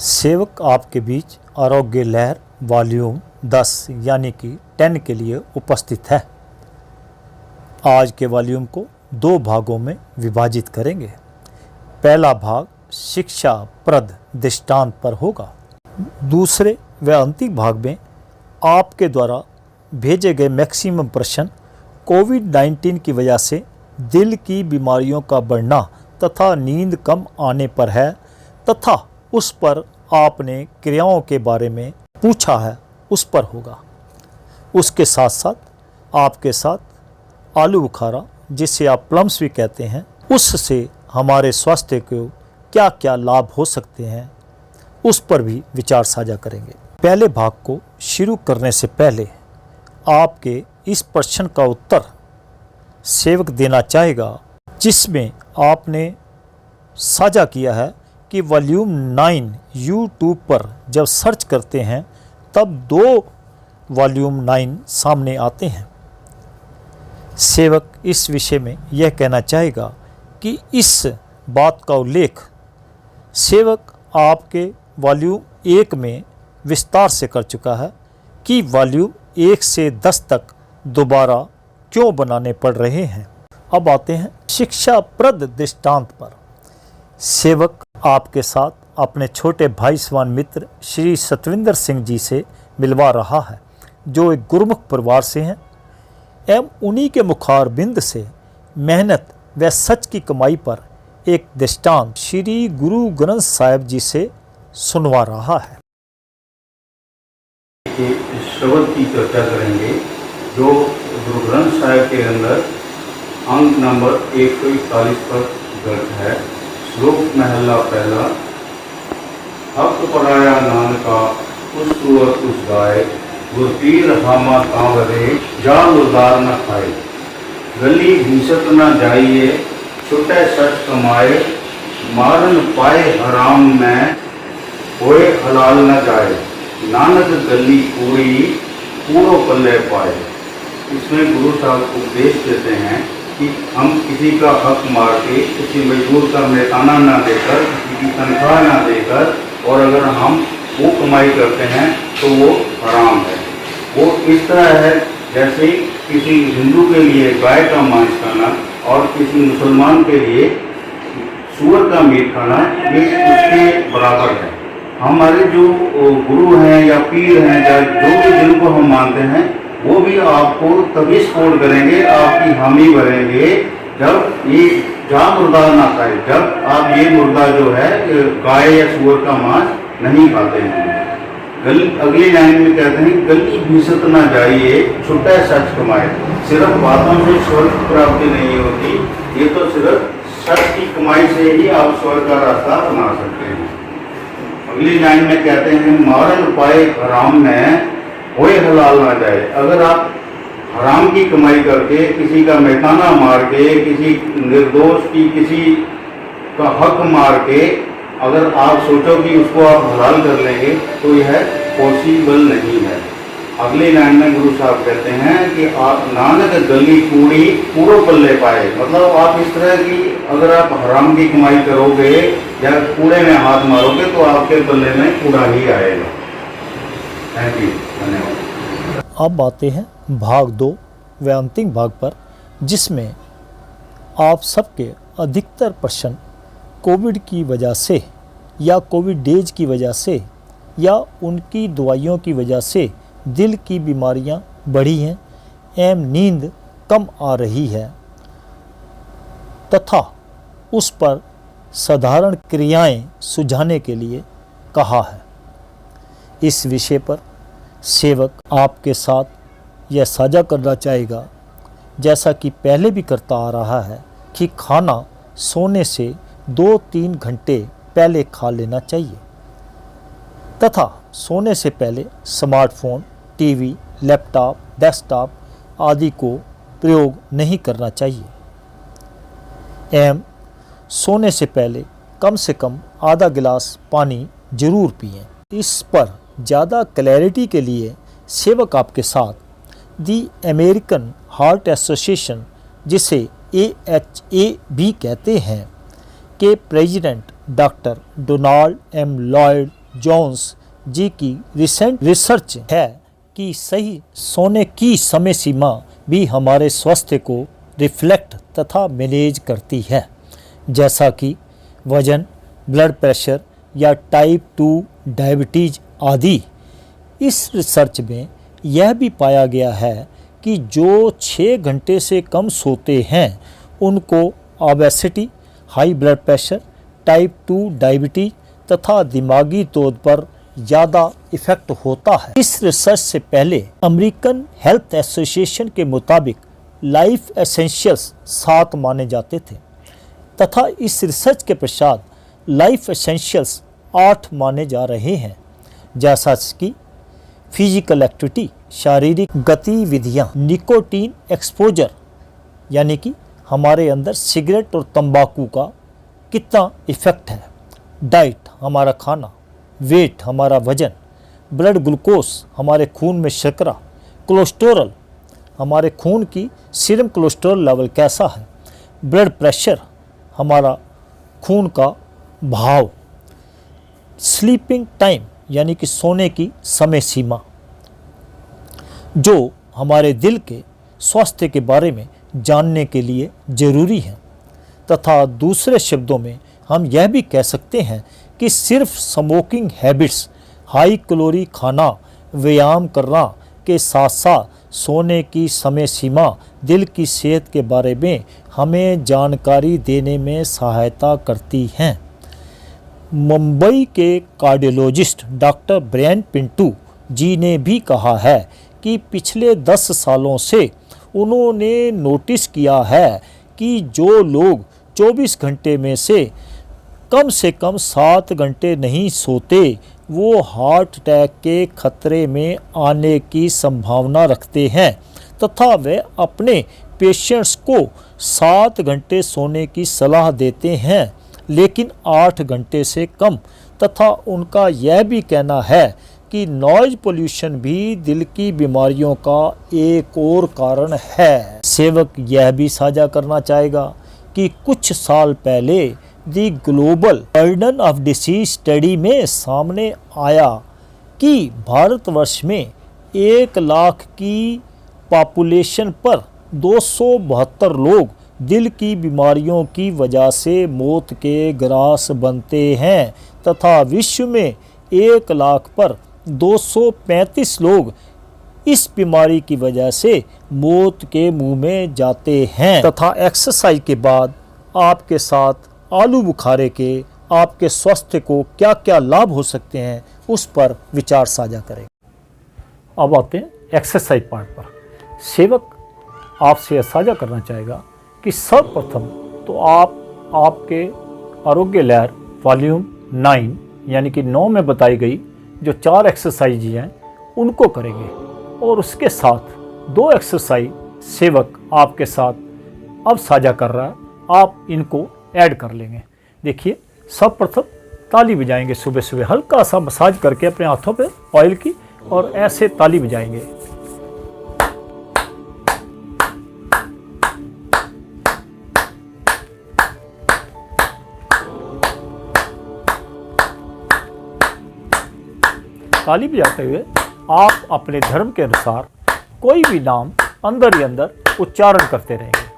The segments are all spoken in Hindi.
सेवक आपके बीच आरोग्य लहर वॉल्यूम 10 यानी कि 10 के लिए उपस्थित है। आज के वॉल्यूम को 2 भागों में विभाजित करेंगे। पहला भाग शिक्षाप्रद दृष्टांत पर होगा। दूसरे व अंतिम भाग में आपके द्वारा भेजे गए मैक्सिमम प्रश्न कोविड-19 की वजह से दिल की बीमारियों का बढ़ना तथा नींद कम आने पर है तथा उस पर आपने क्रियाओं के बारे में पूछा है, उस पर होगा। उसके साथ साथ आपके साथ आलू बुखारा, जिसे आप प्लम्स भी कहते हैं, उससे हमारे स्वास्थ्य को क्या क्या लाभ हो सकते हैं, उस पर भी विचार साझा करेंगे। पहले भाग को शुरू करने से पहले आपके इस प्रश्न का उत्तर सेवक देना चाहेगा, जिसमें आपने साझा किया है कि वॉल्यूम 9 यूट्यूब पर जब सर्च करते हैं तब 2 वॉल्यूम 9 सामने आते हैं। सेवक इस विषय में यह कहना चाहेगा कि इस बात का उल्लेख सेवक आपके वॉल्यूम 1 में विस्तार से कर चुका है कि वॉल्यूम 1 से 10 तक दोबारा क्यों बनाने पड़ रहे हैं। अब आते हैं शिक्षाप्रद दृष्टांत पर। सेवक आपके साथ अपने छोटे भाई समान मित्र श्री सतविंदर सिंह जी से मिलवा रहा है, जो एक गुरमुख परिवार से हैं एवं उन्हीं के मुखारबिंद से मेहनत व सच की कमाई पर एक दृष्टांत श्री गुरु ग्रंथ साहिब जी से सुनवा रहा है। शब्द की चर्चा करेंगे जो गुरु ग्रंथ साहिब के अंदर अंक नंबर 141 पर दर्ज है। श्लोक महला पहला। हक पराया नानका उस सुअर उस गाय, गुरपीर हामा कांवरे जा मुर्दार न खाए। गली घीसत न जाइए छुटे सच कमाए, मारन पाए हराम में होए हलाल न जाए। नानक गली कूड़ी कूड़ो पल्ले पाए। इसमें गुरु साहब उपदेश देते हैं कि हम किसी का हक मार के, किसी मजदूर का मेहताना ना देकर, किसी की तनख्वाह ना देकर, और अगर हम वो कमाई करते हैं तो वो हराम है। वो इस तरह है जैसे किसी हिंदू के लिए गाय का मांस खाना और किसी मुसलमान के लिए सूअर का मीट खाना, ये उसके बराबर है। हमारे जो गुरु हैं या पीर हैं या जो भी जिनको हम मानते हैं, वो भी आपको तभी सपोर्ट करेंगे, आपकी हामी भरेंगे जब ये जा मुर्दा ना खाए, जब आप ये मुर्दा जो है गाय या सूअर का मांस नहीं खाते हैं। अगली लाइन में कहते हैं गली घीसत ना जाइए छुट्टा सच कमाए। सिर्फ बातों से स्वर्ग प्राप्ति नहीं होती, ये तो सिर्फ सच की कमाई से ही आप स्वर्ग का रास्ता बना सकते हैं। अगली लाइन में कहते हैं मारन पाए हराम में होए हलाल ना जाए। अगर आप हराम की कमाई करके, किसी का मेहताना मार के, किसी निर्दोष की किसी का हक मार के अगर आप सोचो कि उसको आप हलाल कर लेंगे तो यह पॉसिबल नहीं है। अगली लाइन में गुरु साहब कहते हैं कि आप नानक गली कूड़ी कूड़ो पल्ले पाए। मतलब आप इस तरह की अगर आप हराम की कमाई करोगे या कूड़े में हाथ मारोगे तो आपके पल्ले में कूड़ा ही आएगा। थैंक यू, धन्यवाद। अब आते हैं भाग 2 व अंतिम भाग पर, जिसमें आप सबके अधिकतर प्रश्न कोविड की वजह से या कोविड डेज की वजह से या उनकी दवाइयों की वजह से दिल की बीमारियां बढ़ी हैं एवं नींद कम आ रही है तथा उस पर साधारण क्रियाएं सुझाने के लिए कहा है। इस विषय पर सेवक आपके साथ यह साझा करना चाहेगा, जैसा कि पहले भी करता आ रहा है, कि खाना सोने से 2-3 घंटे पहले खा लेना चाहिए तथा सोने से पहले स्मार्टफोन, टीवी, लैपटॉप, डेस्कटॉप आदि को प्रयोग नहीं करना चाहिए एवं सोने से पहले कम से कम आधा गिलास पानी जरूर पिएं। इस पर ज़्यादा क्लैरिटी के लिए सेवक आपके साथ दी अमेरिकन हार्ट एसोसिएशन, जिसे AHA भी कहते हैं, के president doctor Donald M Lloyd Jones ji की रिसेंट रिसर्च है कि सही सोने की समय सीमा भी हमारे स्वास्थ्य को रिफ्लेक्ट तथा मैनेज करती है, जैसा कि वजन, ब्लड प्रेशर या टाइप 2 डायबिटीज आदि। इस रिसर्च में यह भी पाया गया है कि जो 6 घंटे से कम सोते हैं उनको obesity, high blood pressure, type 2 diabetes तथा दिमागी तौर पर ज़्यादा इफेक्ट होता है। इस रिसर्च से पहले अमेरिकन हेल्थ एसोसिएशन के मुताबिक लाइफ एसेंशियल्स 7 माने जाते थे तथा इस रिसर्च के पश्चात लाइफ एसेंशियल्स 8 माने जा रहे हैं, जैसा कि फिजिकल एक्टिविटी, शारीरिक गतिविधियां, निकोटीन एक्सपोजर यानी कि हमारे अंदर सिगरेट और तंबाकू का कितना इफेक्ट है, डाइट हमारा खाना, वेट हमारा वजन, ब्लड ग्लूकोज हमारे खून में शर्करा, कोलेस्ट्रॉल हमारे खून की सीरम कोलेस्ट्रॉल लेवल कैसा है, ब्लड प्रेशर हमारा खून का भाव, स्लीपिंग टाइम यानी कि सोने की समय सीमा, जो हमारे दिल के स्वास्थ्य के बारे में जानने के लिए ज़रूरी है। तथा दूसरे शब्दों में हम यह भी कह सकते हैं कि सिर्फ स्मोकिंग हैबिट्स, हाई कैलोरी खाना, व्यायाम करना के साथ साथ सोने की समय सीमा दिल की सेहत के बारे में हमें जानकारी देने में सहायता करती हैं। मुंबई के cardiologist doctor Brian Pintu ji ने भी कहा है कि पिछले 10 सालों से उन्होंने नोटिस किया है कि जो लोग 24 घंटे में से कम 7 घंटे नहीं सोते वो हार्ट अटैक के खतरे में आने की संभावना रखते हैं तथा वे अपने पेशेंट्स को 7 घंटे सोने की सलाह देते हैं, लेकिन 8 घंटे से कम। तथा उनका यह भी कहना है कि नॉइज पोल्यूशन भी दिल की बीमारियों का एक और कारण है। सेवक यह भी साझा करना चाहेगा कि कुछ साल पहले दी global burden of disease study में सामने आया कि भारतवर्ष में 1 लाख की पॉपुलेशन पर 272 लोग दिल की बीमारियों की वजह से मौत के ग्रास बनते हैं तथा विश्व में 1 लाख पर 235 लोग इस बीमारी की वजह से मौत के मुंह में जाते हैं। तथा एक्सरसाइज के बाद आपके साथ आलू बुखारे के आपके स्वास्थ्य को क्या क्या लाभ हो सकते हैं उस पर विचार साझा करें। अब आते हैं एक्सरसाइज पार्ट पर। सेवक आपसे यह साझा करना चाहेगा कि सर्वप्रथम तो आप आपके आरोग्य लहर वॉल्यूम 9 यानी कि 9 में बताई गई जो 4 एक्सरसाइज हैं उनको करेंगे और उसके साथ 2 एक्सरसाइज सेवक आपके साथ अब साझा कर रहा है, आप इनको ऐड कर लेंगे। देखिए, सर्वप्रथम ताली बजाएंगे, सुबह सुबह हल्का सा मसाज करके अपने हाथों पे ऑयल की और ऐसे ताली बजाएंगे। ताली बजाते हुए आप अपने धर्म के अनुसार कोई भी नाम अंदर ही अंदर उच्चारण करते रहेंगे।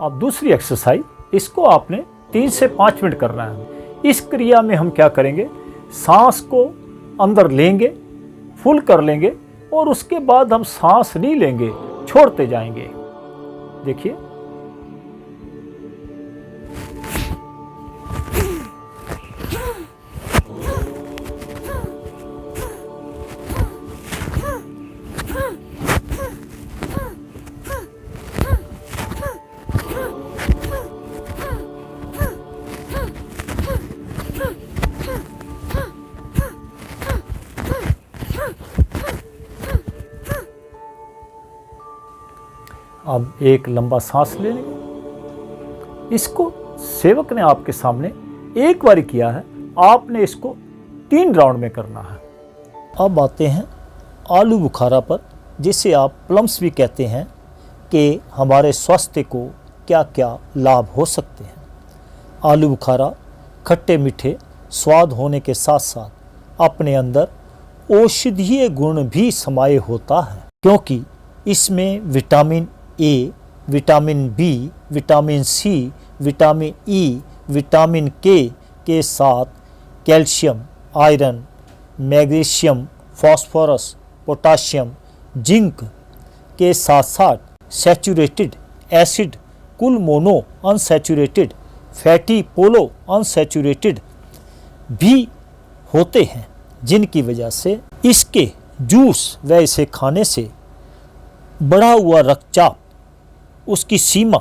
अब दूसरी एक्सरसाइज, इसको आपने 3 से 5 मिनट करना है। इस क्रिया में हम क्या करेंगे, सांस को अंदर लेंगे, फुल कर लेंगे और उसके बाद हम सांस नहीं लेंगे, छोड़ते जाएंगे। देखिए, अब एक लंबा सांस ले लेंगे। इसको सेवक ने आपके सामने एक बार किया है, आपने इसको 3 राउंड में करना है। अब आते हैं आलू बुखारा पर, जिसे आप प्लम्स भी कहते हैं, कि हमारे स्वास्थ्य को क्या क्या लाभ हो सकते हैं। आलू बुखारा खट्टे मीठे स्वाद होने के साथ साथ अपने अंदर औषधीय गुण भी समाये होता है, क्योंकि इसमें vitamin A, vitamin B, vitamin C, vitamin E, vitamin के साथ calcium, iron, magnesium, phosphorus, potassium, zinc के साथ साथ सैचुरेटेड एसिड, कुल mono unsaturated, fatty poly unsaturated भी होते हैं, जिनकी वजह से इसके जूस व इसे खाने से बढ़ा हुआ रक्तचाप उसकी सीमा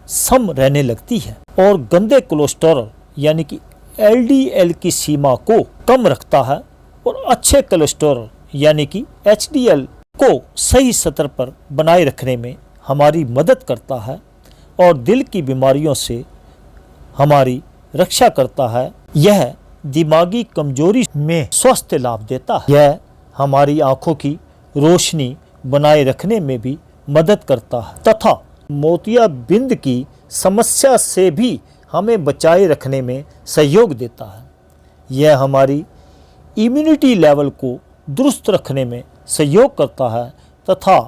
सम रहने लगती है और गंदे कोलेस्ट्रॉल यानी कि एलडीएल की सीमा को कम रखता है और अच्छे कोलेस्ट्रॉल यानी कि एचडीएल को सही स्तर पर बनाए रखने में हमारी मदद करता है और दिल की बीमारियों से हमारी रक्षा करता है। यह दिमागी कमजोरी में स्वास्थ्य लाभ देता है। यह हमारी आंखों की रोशनी बनाए रखने में भी मदद करता है तथा मोतियाबिंद की समस्या से भी हमें बचाए रखने में सहयोग देता है। यह हमारी इम्यूनिटी लेवल को दुरुस्त रखने में सहयोग करता है तथा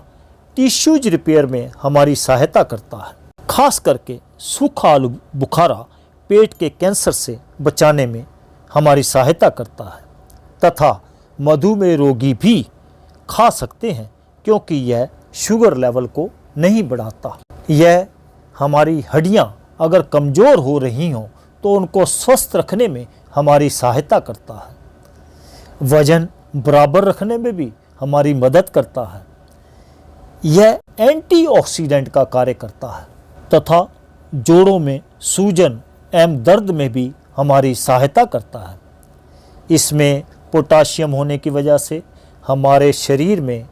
टिश्यूज रिपेयर में हमारी सहायता करता है। खास करके सूखा आलू बुखारा पेट के कैंसर से बचाने में हमारी सहायता करता है तथा मधुमेह रोगी भी खा सकते हैं, क्योंकि यह शुगर लेवल को नहीं बढ़ाता। यह हमारी हड्डियां अगर कमज़ोर हो रही हों तो उनको स्वस्थ रखने में हमारी सहायता करता है। वजन बराबर रखने में भी हमारी मदद करता है। यह एंटीऑक्सीडेंट का कार्य करता है तथा जोड़ों में सूजन एवं दर्द में भी हमारी सहायता करता है। इसमें पोटाशियम होने की वजह से हमारे शरीर में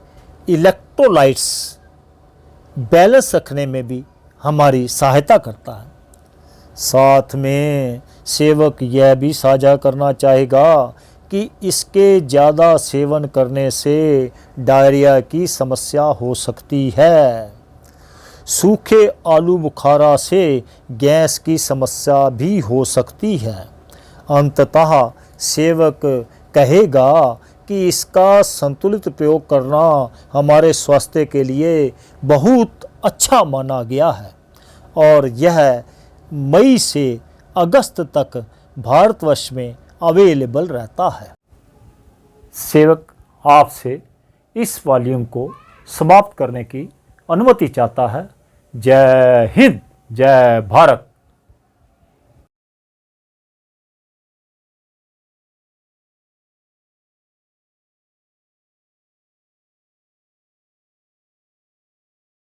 इलेक्ट्रोलाइट्स बैलेंस रखने में भी हमारी सहायता करता है। साथ में सेवक यह भी साझा करना चाहेगा कि इसके ज़्यादा सेवन करने से डायरिया की समस्या हो सकती है। सूखे आलू बुखारा से गैस की समस्या भी हो सकती है। अंततः सेवक कहेगा कि इसका संतुलित प्रयोग करना हमारे स्वास्थ्य के लिए बहुत अच्छा माना गया है और यह मई से अगस्त तक भारतवर्ष में अवेलेबल रहता है। सेवक आपसे इस वॉल्यूम को समाप्त करने की अनुमति चाहता है। जय हिंद, जय भारत।